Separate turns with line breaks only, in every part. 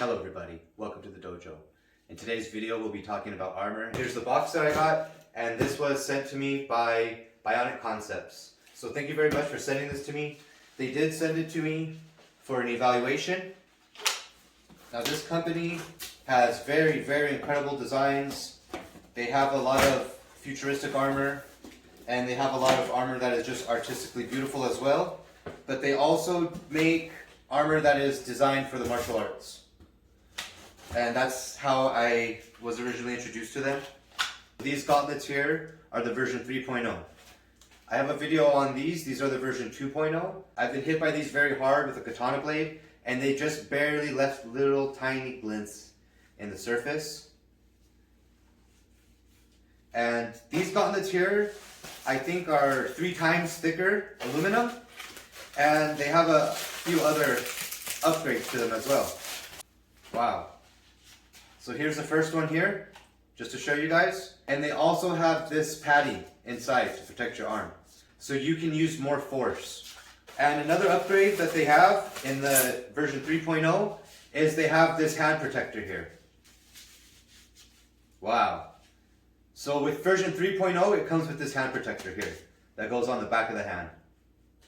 Hello everybody, welcome to the dojo. In today's video we'll be talking about Armour. Here's the box that I got, and this was sent to me by Bionic Concepts. So thank you very much for sending this to me. They did send it to me for an evaluation. Now this company has very incredible designs. They have a lot of futuristic armor, and they have a lot of armor that is just artistically beautiful as well. But they also make armor that is designed for the martial arts. And that's how I was originally introduced to them. These gauntlets here are the version 3.0. I have a video on these. These are the version 2.0. I've been hit by these very hard with a katana blade, and they just barely left little tiny glints in the surface. And these gauntlets here, I think, are 3 times thicker aluminum, and they have a few other upgrades to them as well. Wow. So here's the first one here, just to show you guys. And they also have this padding inside to protect your arm, so you can use more force. And another upgrade that they have in the version 3.0 is they have this hand protector here. Wow. So with version 3.0, it comes with this hand protector here that goes on the back of the hand.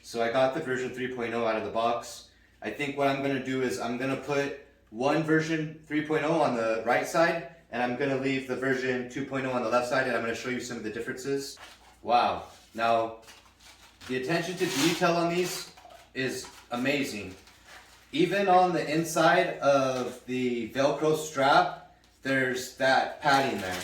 So I got the version 3.0 out of the box. I think what I'm going to do is I'm going to put one version 3.0 on the right side, and I'm going to leave the version 2.0 on the left side, and I'm going to show you some of the differences. Wow. Now, the attention to detail on these is amazing. Even on the inside of the Velcro strap, there's that padding there.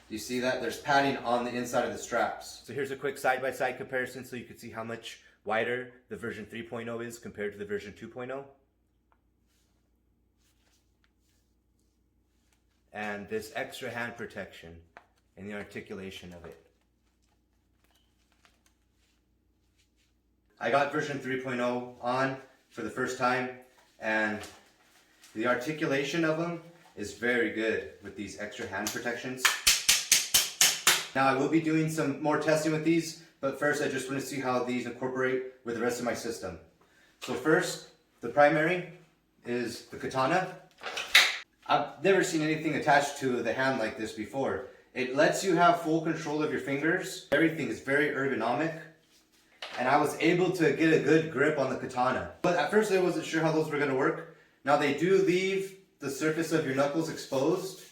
Do you see that? There's padding on the inside of the straps. So here's a quick side-by-side comparison so you can see how much wider the version 3.0 is compared to the version 2.0. And this extra hand protection and the articulation of it. I got version 3.0 on for the first time, and the articulation of them is very good with these extra hand protections. Now I will be doing some more testing with these, but first I just want to see how these incorporate with the rest of my system. So first, the primary is the katana. I've never seen anything attached to the hand like this before. It lets you have full control of your fingers. Everything is very ergonomic, and I was able to get a good grip on the katana. But at first I wasn't sure how those were going to work. Now they do leave the surface of your knuckles exposed.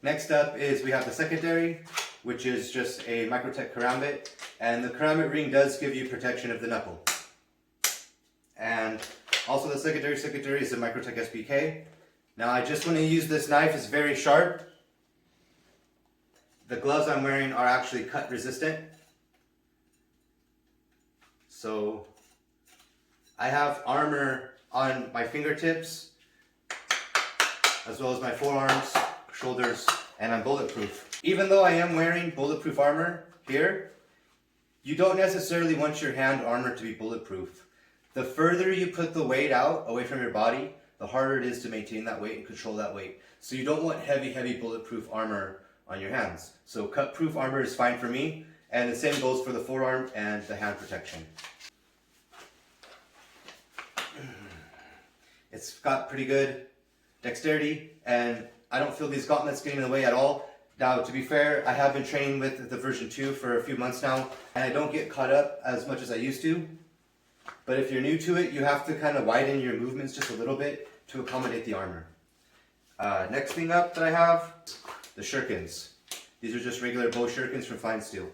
Next up is we have the secondary, which is just a Microtech karambit, and the karambit ring does give you protection of the knuckle. And also the secondary is the Microtech SBK. Now I just want to use this knife. It's very sharp. The gloves I'm wearing are actually cut resistant. So I have armor on my fingertips, as well as my forearms, shoulders, and I'm bulletproof. Even though I am wearing bulletproof armor here, you don't necessarily want your hand armor to be bulletproof. The further you put the weight out away from your body, the harder it is to maintain that weight and control that weight. So you don't want heavy bulletproof armor on your hands. So cut-proof armor is fine for me, and the same goes for the forearm and the hand protection. It's got pretty good dexterity, and I don't feel these gauntlets getting in the way at all. Now, to be fair, I have been training with the version 2 for a few months now, and I don't get caught up as much as I used to. But if you're new to it, you have to kind of widen your movements just a little bit to accommodate the armor. Next thing up that I have, the shurikens. These are just regular bow shurikens from fine steel.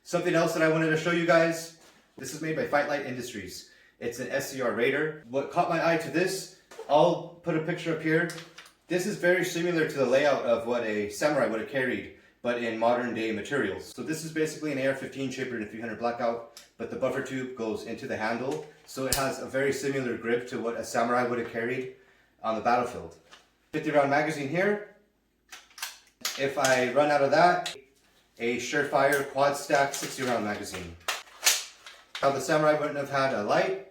Something else that I wanted to show you guys, this is made by Fight Light Industries. It's an SCR Raider. What caught my eye to this, I'll put a picture up here. This is very similar to the layout of what a samurai would have carried, but in modern day materials. So this is basically an AR-15 chambered in 300 blackout, but the buffer tube goes into the handle, so it has a very similar grip to what a samurai would have carried on the battlefield. 50 round magazine here. If I run out of that, a surefire quad stack 60 round magazine. Now the samurai wouldn't have had a light.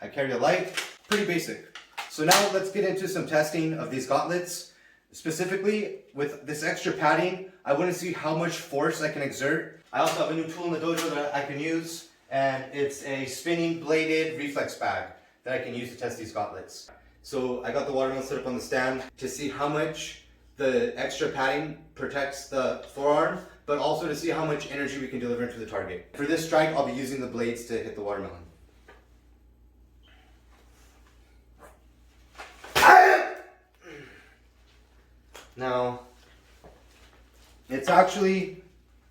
I carry a light. Pretty basic. So now let's get into some testing of these gauntlets. Specifically, with this extra padding, I want to see how much force I can exert. I also have a new tool in the dojo that I can use, and it's a spinning bladed reflex bag that I can use to test these gauntlets. So I got the watermelon set up on the stand to see how much the extra padding protects the forearm, but also to see how much energy we can deliver into the target. For this strike, I'll be using the blades to hit the watermelon. Now, it's actually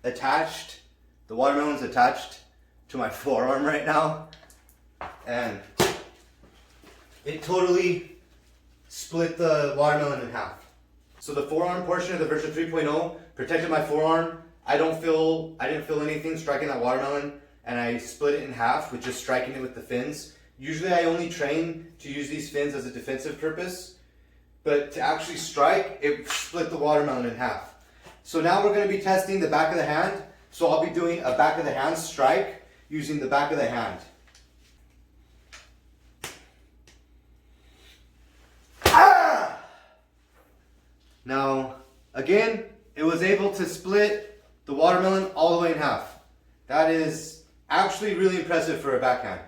attached, the watermelon's attached to my forearm right now, and it totally split the watermelon in half. So the forearm portion of the version 3.0 protected my forearm. I didn't feel anything striking that watermelon, and I split it in half with just striking it with the fins. Usually I only train to use these fins as a defensive purpose, but to actually strike, it split the watermelon in half. So now we're going to be testing the back of the hand. So I'll be doing a back of the hand strike using the back of the hand. Ah! Now, again, it was able to split the watermelon all the way in half. That is actually really impressive for a backhand.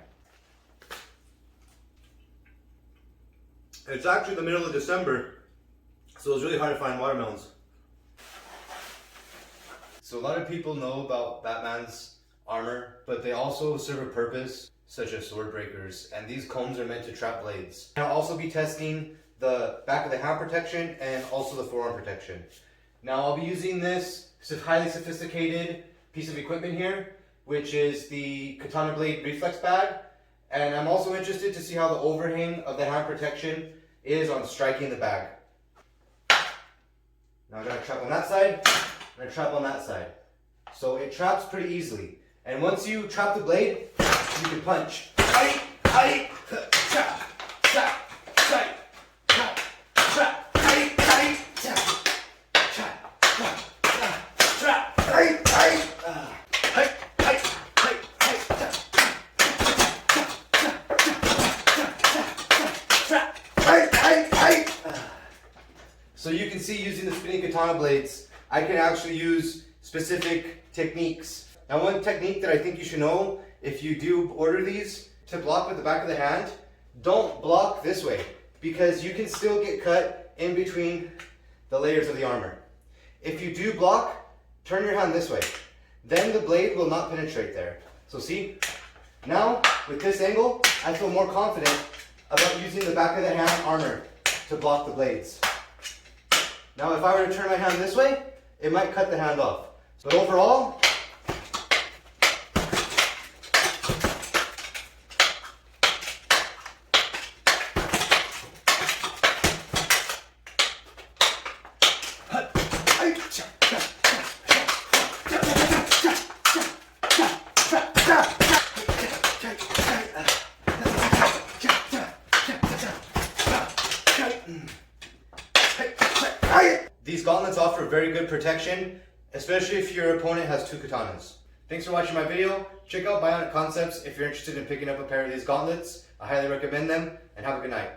It's actually the middle of December, so it's really hard to find watermelons. So a lot of people know about Batman's armor, but they also serve a purpose, such as sword breakers, and these combs are meant to trap blades. I'll also be testing the back of the hand protection and also the forearm protection. Now I'll be using this highly sophisticated piece of equipment here, which is the katana blade reflex bag, and I'm also interested to see how the overhang of the hand protection is on striking the bag. Now I'm going to trap on that side, I'm going to trap on that side. So it traps pretty easily. And once you trap the blade, you can punch. Trap, trap, trap, trap, trap, trap, So you can see, using the spinning katana blades, I can actually use specific techniques. Now, one technique that I think you should know if you do order these to block with the back of the hand, don't block this way, because you can still get cut in between the layers of the armor. If you do block, turn your hand this way. Then the blade will not penetrate there. So see, now with this angle, I feel more confident about using the back of the hand armor to block the blades. Now if I were to turn my hand this way, it might cut the hand off. But overall, these gauntlets offer very good protection, especially if your opponent has two katanas. Thanks for watching my video. Check out Bionic Concepts if you're interested in picking up a pair of these gauntlets. I highly recommend them, and have a good night.